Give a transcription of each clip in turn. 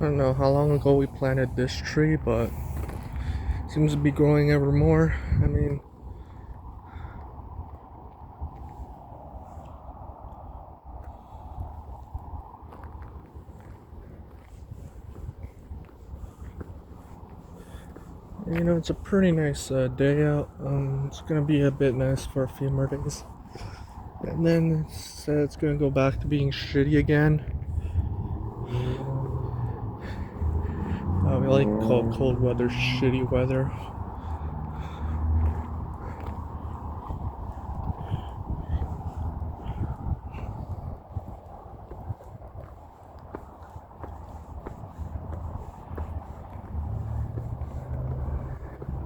don't know how long ago we planted this tree, but it seems to be growing ever more. I mean, it's a pretty nice day out. It's gonna be a bit nice for a few more days, and then it's gonna go back to being shitty again. We like to call cold weather shitty weather.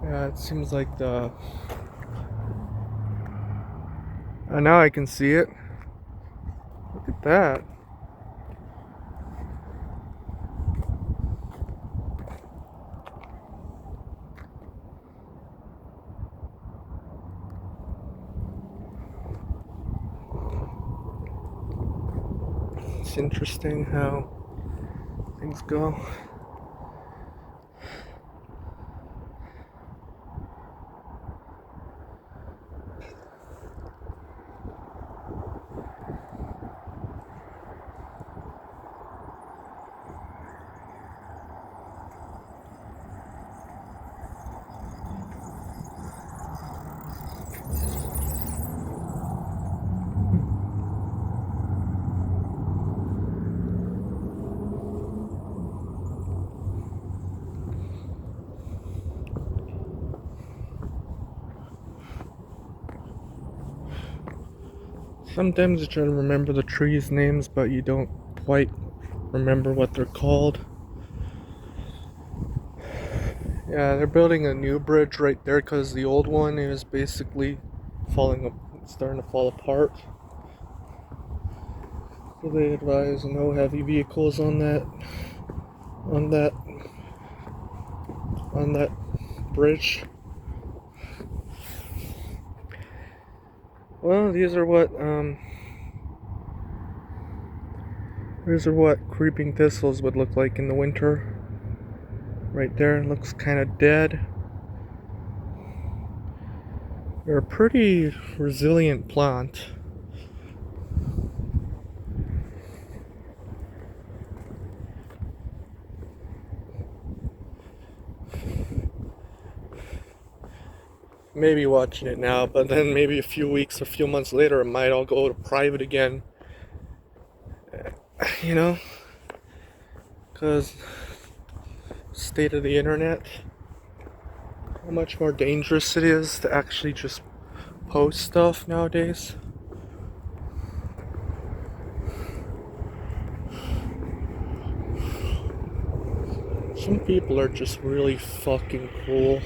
Yeah, it seems like the. Now I can see it. Look at that. It's interesting how things go. Sometimes you try to remember the trees' names, but you don't quite remember what they're called. Yeah, they're building a new bridge right there because the old one is basically starting to fall apart. So they advise no heavy vehicles on that bridge. Well, these are what creeping thistles would look like in the winter. Right there, it looks kind of dead. They're a pretty resilient plant. Maybe watching it now, but then maybe a few weeks or a few months later it might all go to private again. You know? Because state of the internet, how much more dangerous it is to actually just post stuff nowadays. Some people are just really fucking cool.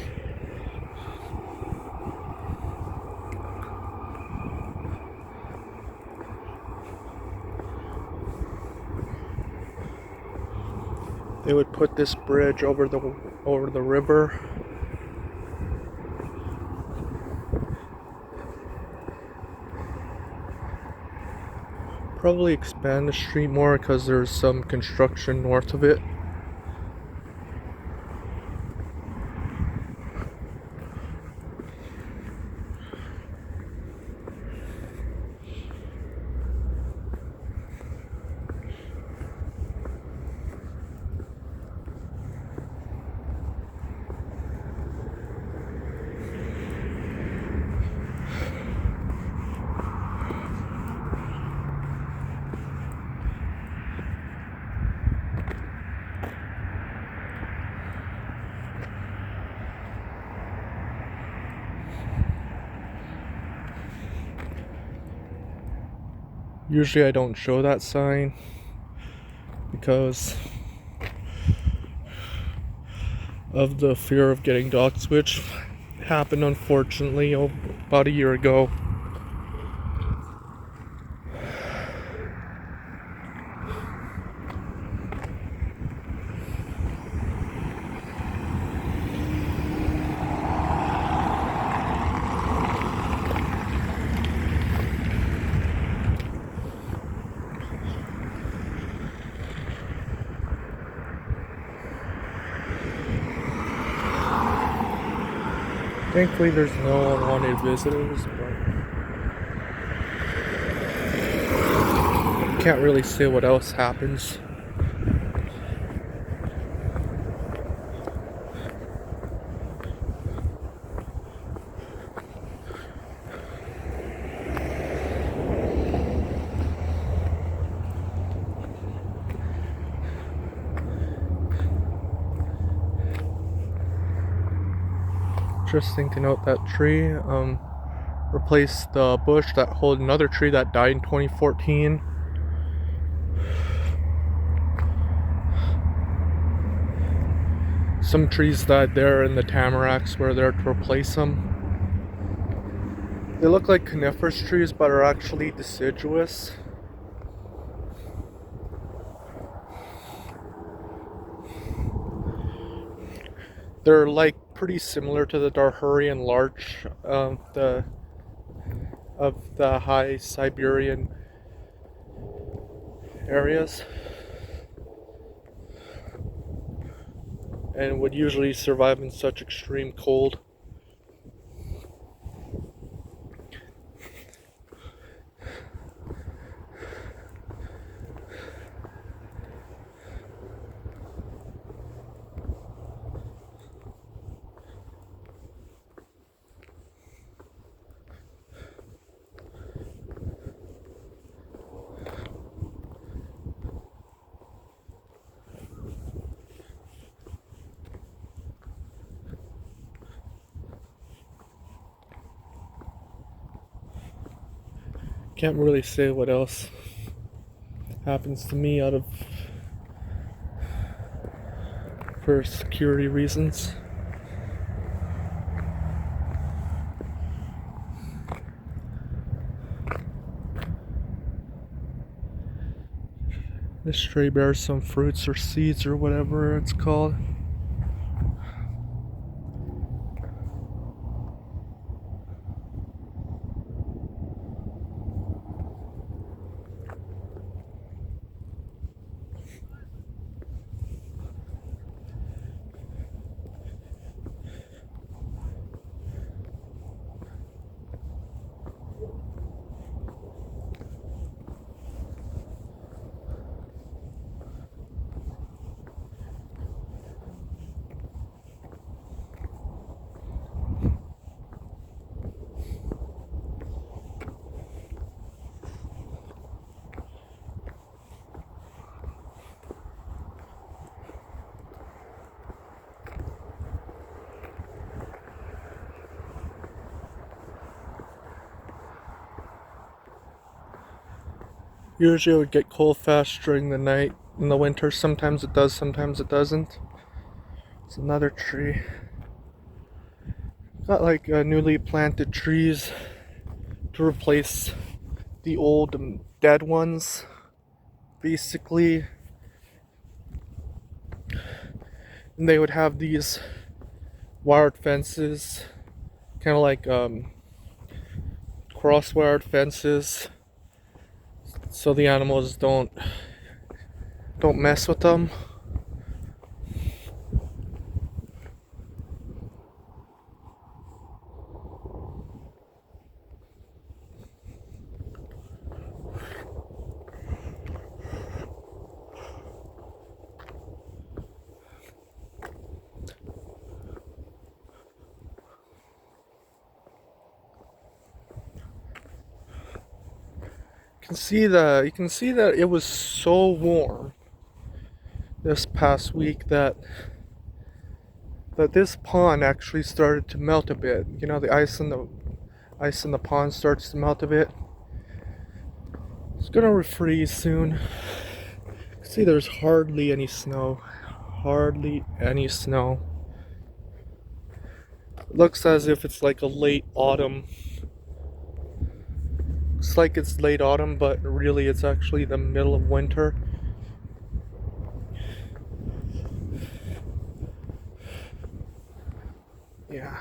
They would put this bridge over the river. Probably expand the street more because there's some construction north of it. Usually I don't show that sign because of the fear of getting doxxed, which happened unfortunately about a year ago. Thankfully, there's no unwanted visitors, but can't really say what else happens. Interesting to note that tree replaced the bush that held another tree that died in 2014. Some trees died there and the tamaracks were there to replace them. They look like coniferous trees but are actually deciduous. They're like pretty similar to the Darhurian larch of the high Siberian areas, and would usually survive in such extreme cold. Can't really say what else happens to me out of for security reasons. This tree bears some fruits or seeds or whatever it's called. Usually it would get cold fast during the night. In the winter, sometimes it does, sometimes it doesn't. It's another tree. Got like newly planted trees to replace the old dead ones, basically. And they would have these wired fences, kind of like cross-wired fences, so the animals don't mess with them. You can see that it was so warm this past week that this pond actually started to melt a bit. You know, the ice in the pond starts to melt a bit. It's gonna refreeze soon. See, there's hardly any snow. Hardly any snow. It looks as if it's like a late autumn. Looks like it's late autumn, but really it's actually the middle of winter. Yeah.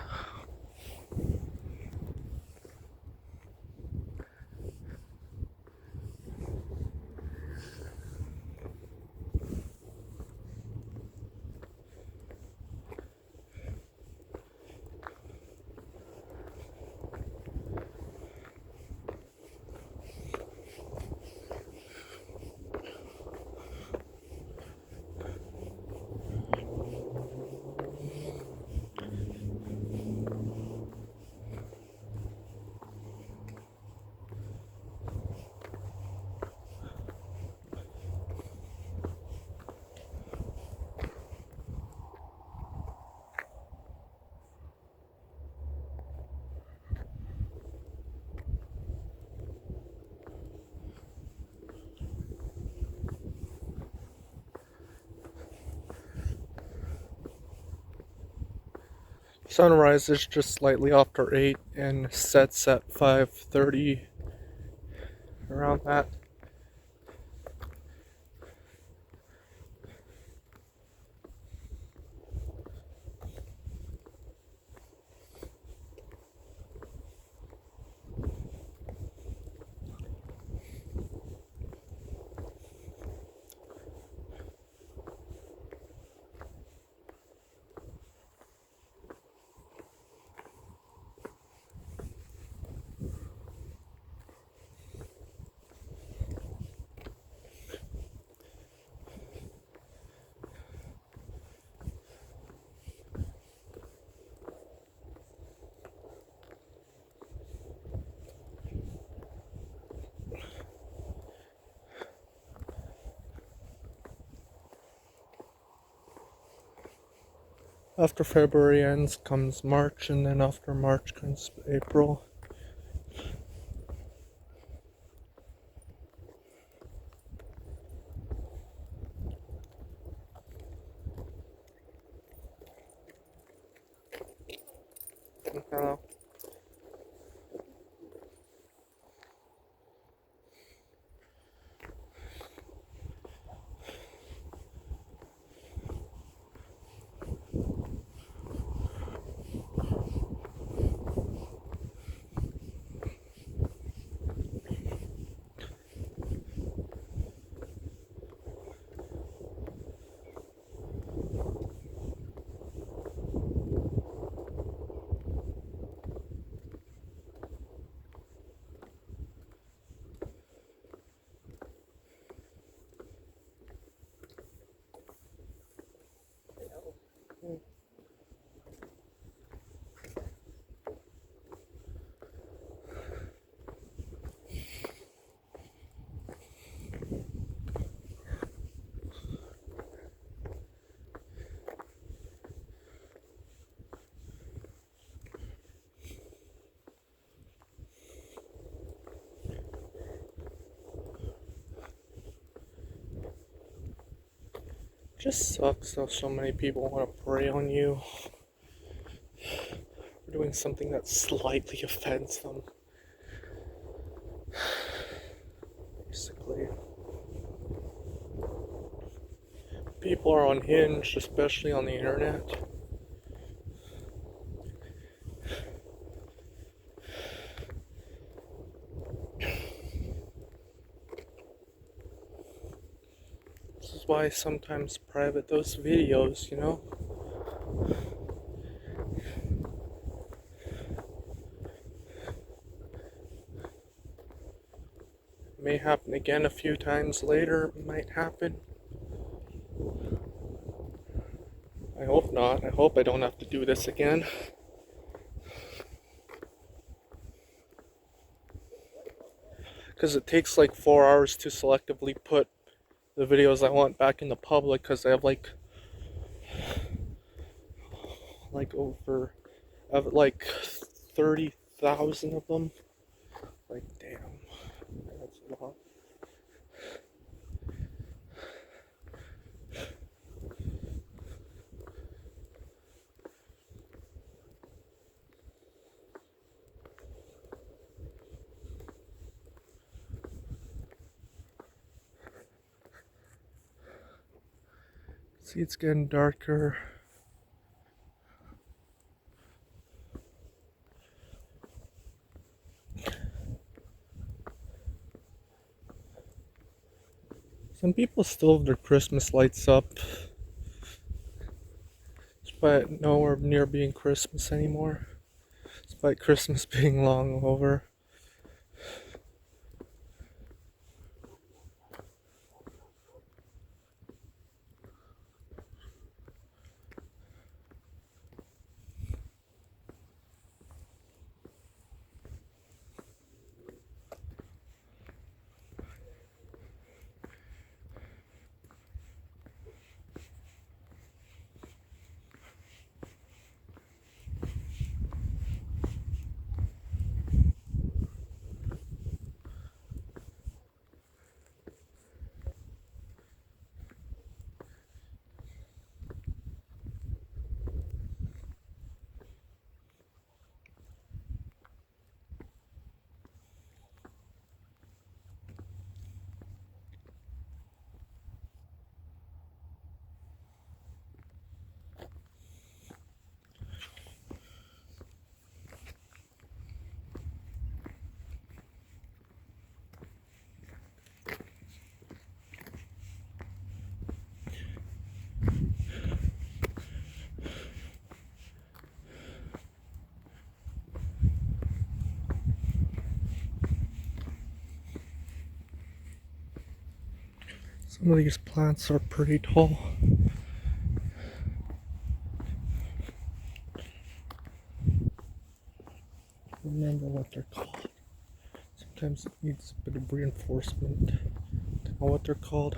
Sunrise is just slightly after 8 and sets at 5:30, around that. After February ends comes March, and then after March comes April. Hello. Just sucks how so many people want to prey on you for doing something that slightly offends them. Basically, people are unhinged, especially on the internet. This is why I sometimes private those videos, you know? May happen again a few times later, it might happen. I hope not. I hope I don't have to do this again. Because it takes like 4 hours to selectively put the videos I want back in the public, because I have like over, I have like 30,000 of them. Like, damn, that's a lot. See, it's getting darker. Some people still have their Christmas lights up, despite nowhere near being Christmas anymore. Despite Christmas being long over. Some of these plants are pretty tall. Remember what they're called. Sometimes it needs a bit of reinforcement to know what they're called.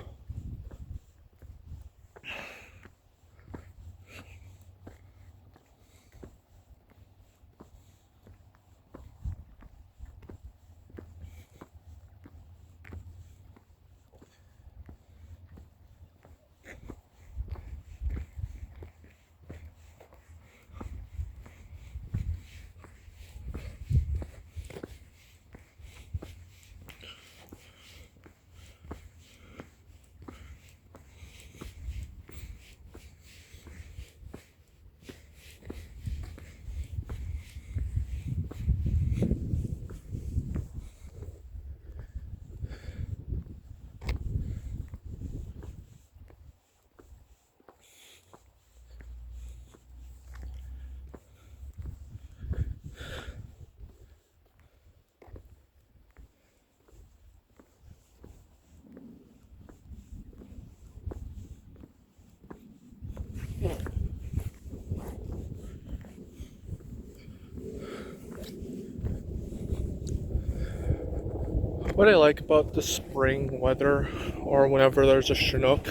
What I like about the spring weather, or whenever there's a Chinook,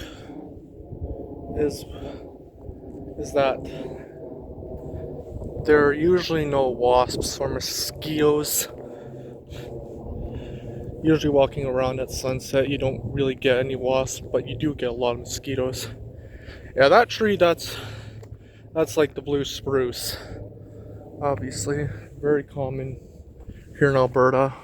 is that there are usually no wasps or mosquitoes. Usually walking around at sunset, you don't really get any wasps, but you do get a lot of mosquitoes. Yeah, that tree, that's like the blue spruce. Obviously, very common here in Alberta.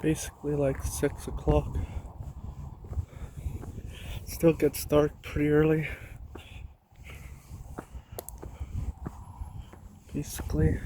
Basically like 6 o'clock. Still gets dark pretty early. Basically.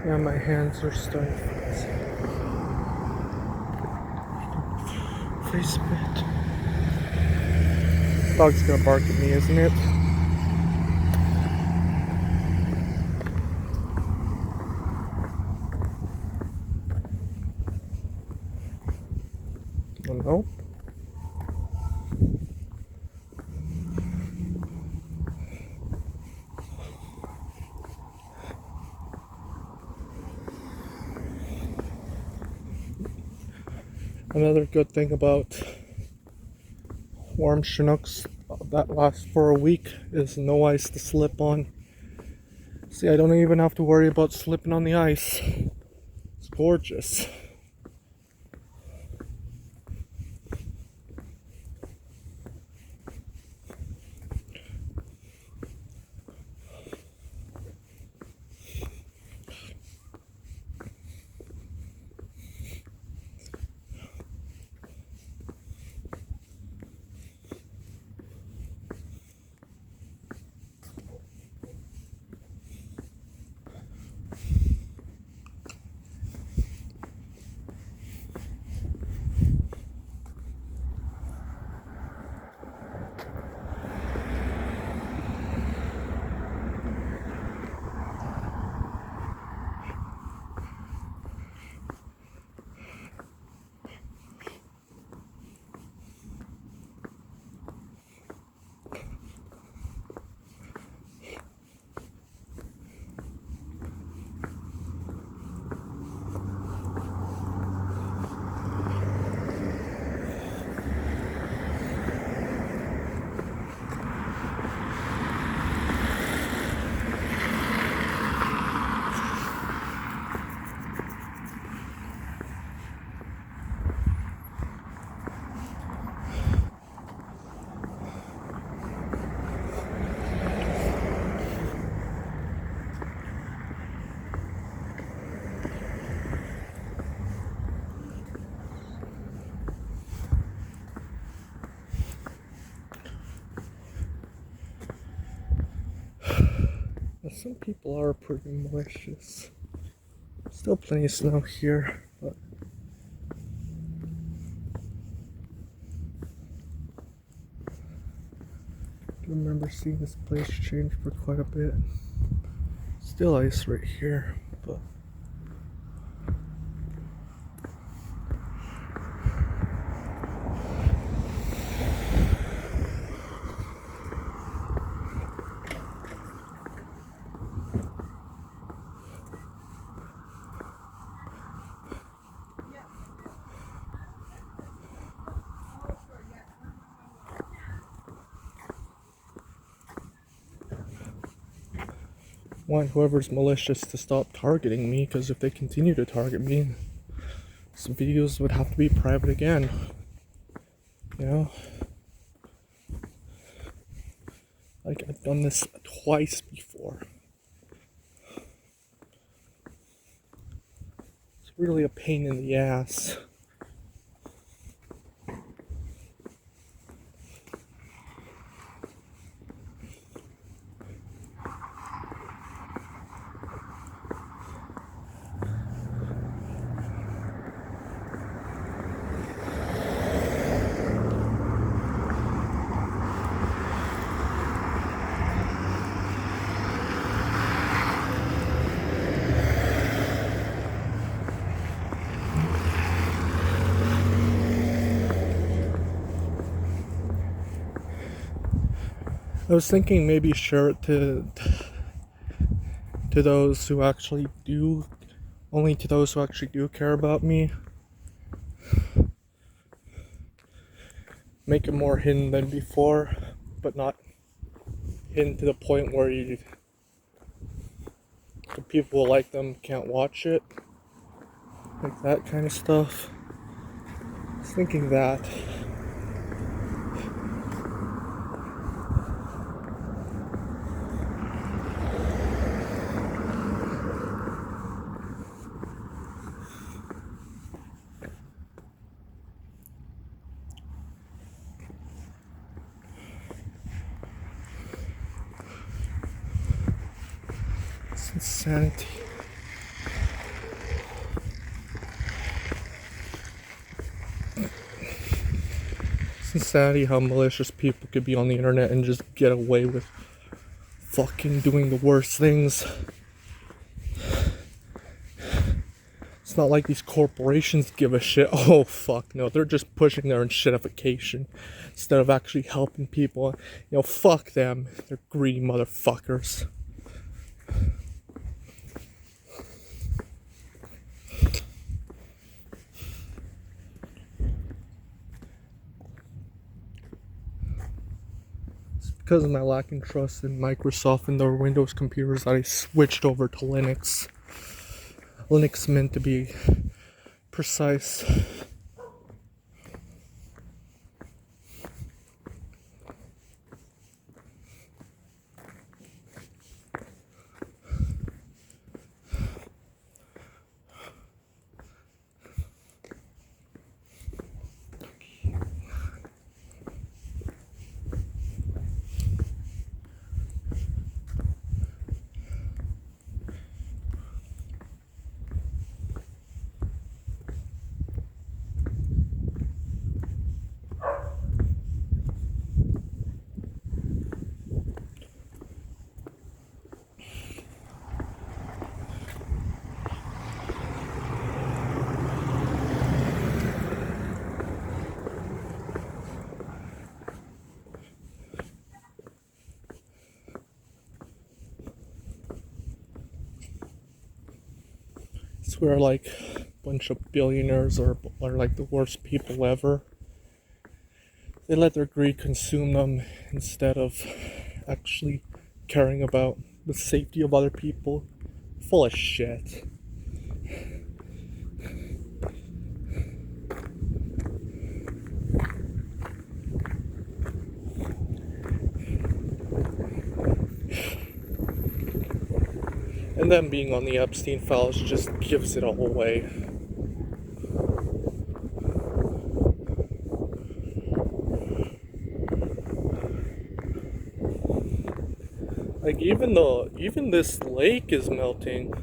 Yeah, my hands are starting to freeze a bit. Dog's gonna bark at me, isn't it? Another good thing about warm Chinooks that lasts for a week is no ice to slip on. See, I don't even have to worry about slipping on the ice. It's gorgeous. Some people are pretty malicious. Still plenty of snow here, but I remember seeing this place change for quite a bit. Still ice right here, but want whoever's malicious to stop targeting me, because if they continue to target me, some videos would have to be private again. You know? Like, I've done this twice before. It's really a pain in the ass. I was thinking maybe share it to those who actually do, only to those who actually do care about me. Make it more hidden than before, but not hidden to the point where the people who like them can't watch it. Like that kind of stuff. I was thinking that. It's insanity. It's insanity how malicious people could be on the internet and just get away with fucking doing the worst things. It's It's not like these corporations give a shit. Oh fuck no, they're just pushing their own shitification instead of actually helping people. You know, fuck them. They're greedy motherfuckers. It's because of my lacking trust in Microsoft and their Windows computers that I switched over to Linux. Linux meant to be precise. I swear, like, a bunch of billionaires are like the worst people ever. They let their greed consume them instead of actually caring about the safety of other people. Full of shit. And them being on the Epstein files just gives it all away. Like, even this lake is melting.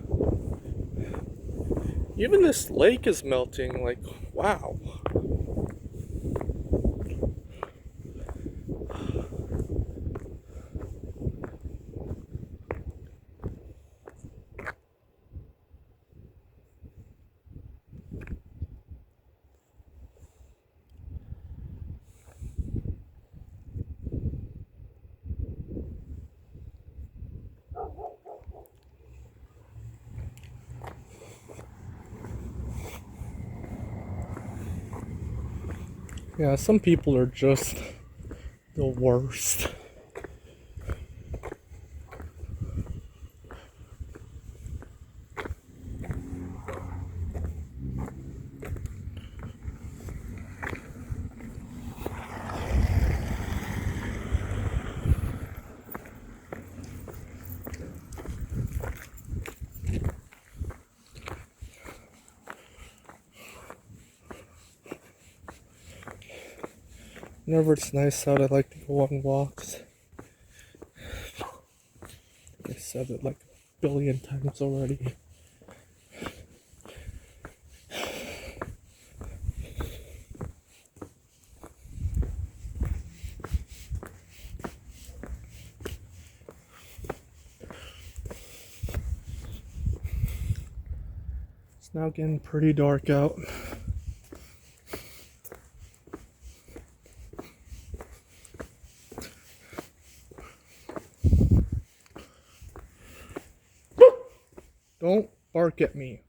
Even this lake is melting, like, wow. Yeah, some people are just the worst. Whenever it's nice out, I like to go on walks. I said it like a billion times already. It's now getting pretty dark out. Don't bark at me.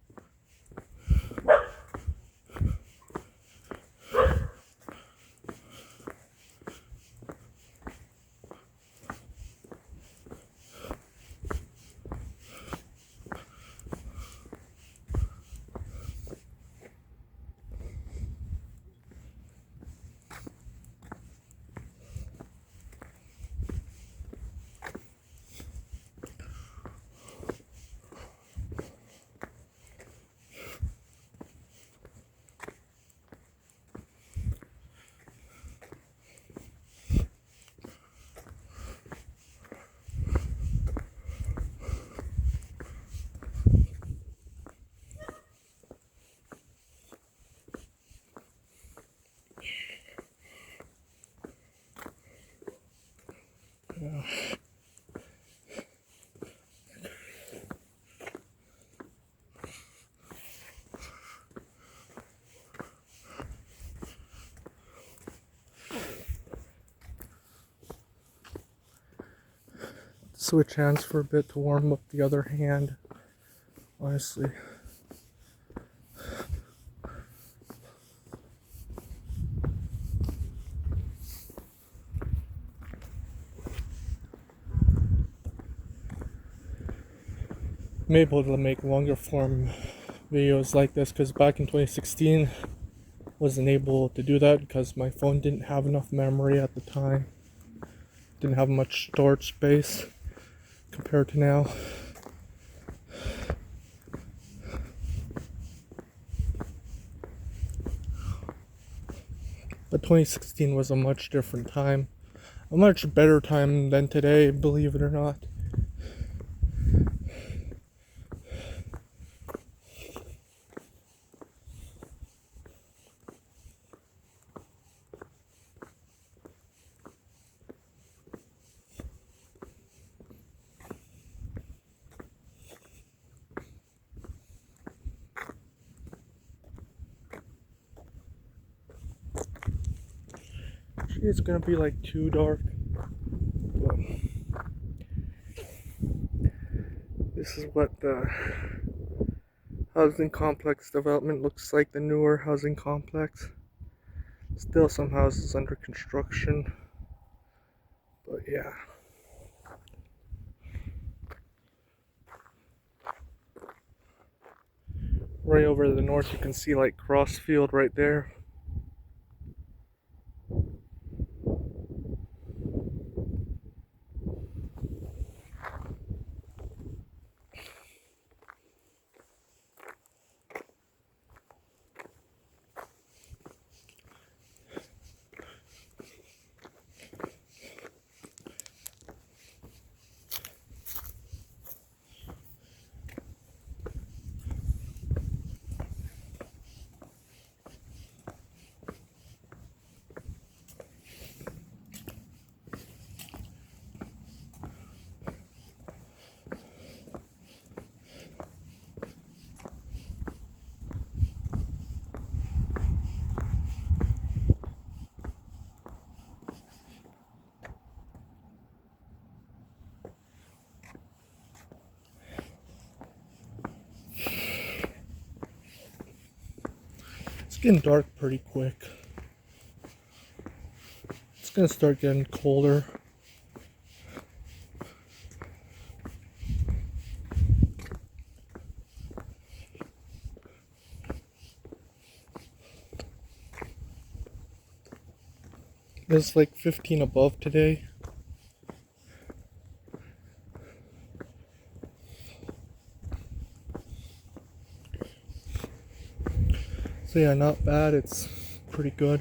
switch hands for a bit to warm up the other hand, honestly. I'm able to make longer form videos like this because back in 2016 wasn't able to do that because my phone didn't have enough memory at the time. Didn't have much storage space compared to now. But 2016 was a much different time. A much better time than today, believe it or not. It's gonna be like too dark. But this is what the housing complex development looks like, the newer housing complex. Still some houses under construction. But yeah. Right over to the north you can see like Crossfield right there. It's getting dark pretty quick. It's gonna start getting colder. It's like 15 above today. So yeah, not bad. It's pretty good.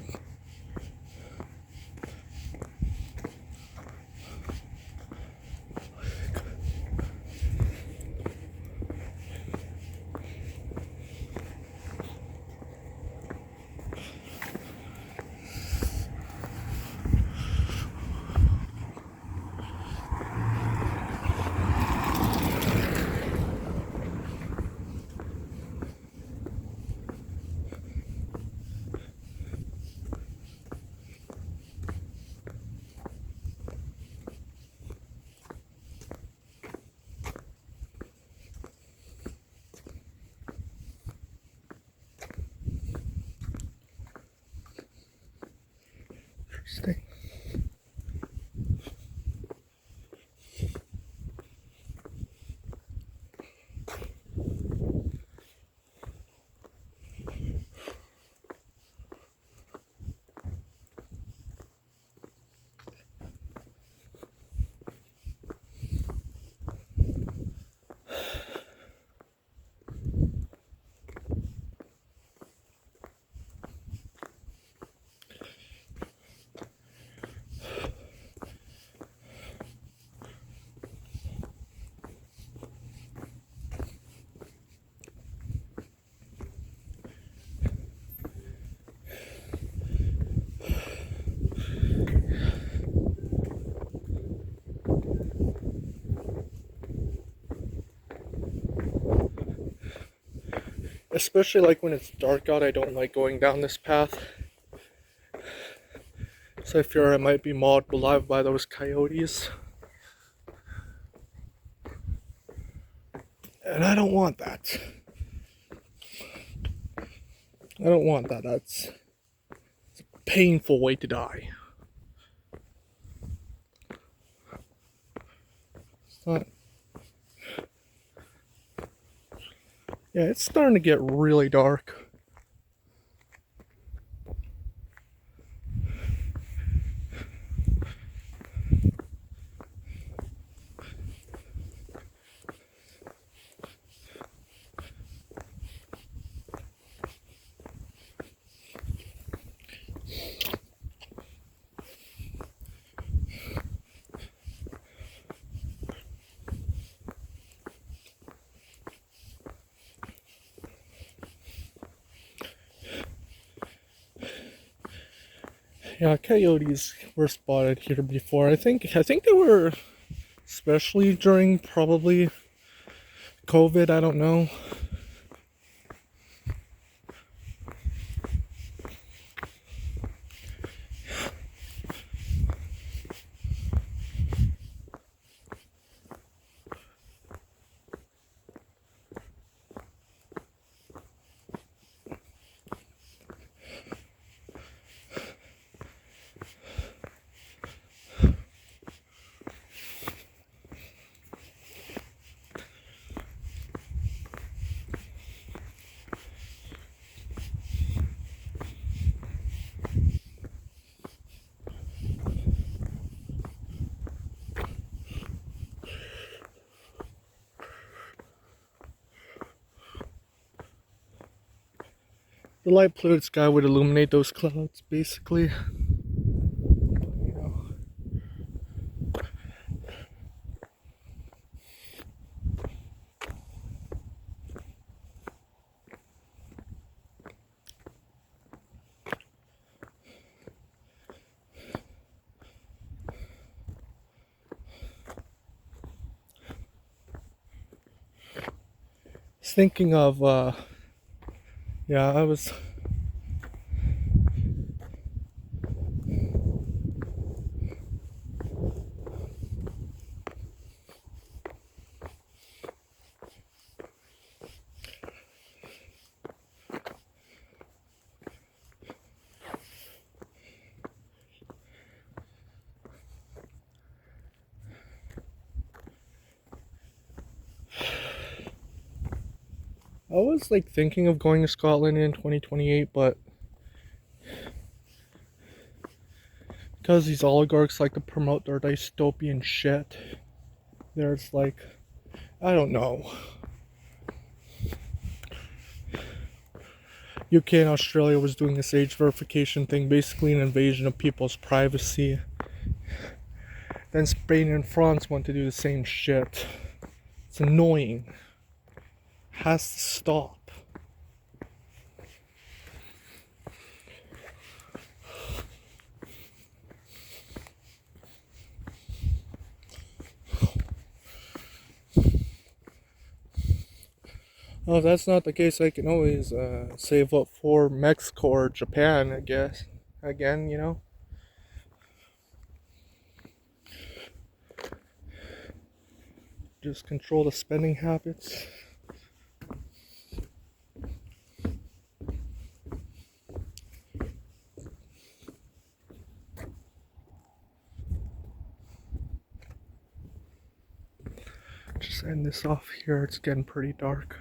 Interesting. Especially like when it's dark out, I don't like going down this path. So I fear I might be mauled alive by those coyotes. And I don't want that. I don't want that. That's a painful way to die. It's not. Yeah, it's starting to get really dark. Yeah, coyotes were spotted here before. I think they were especially during probably COVID, I don't know. The light polluted sky would illuminate those clouds, basically. You know. Thinking of, yeah, I was like thinking of going to Scotland in 2028, but because these oligarchs like to promote their dystopian shit, there's like, I don't know. UK and Australia was doing this age verification thing, basically an invasion of people's privacy. Then Spain and France want to do the same shit. It's annoying. Has to stop. Oh, if that's not the case, I can always save up for Mexico or Japan, I guess. Again, you know? Just control the spending habits. Just end this off here. It's getting pretty dark.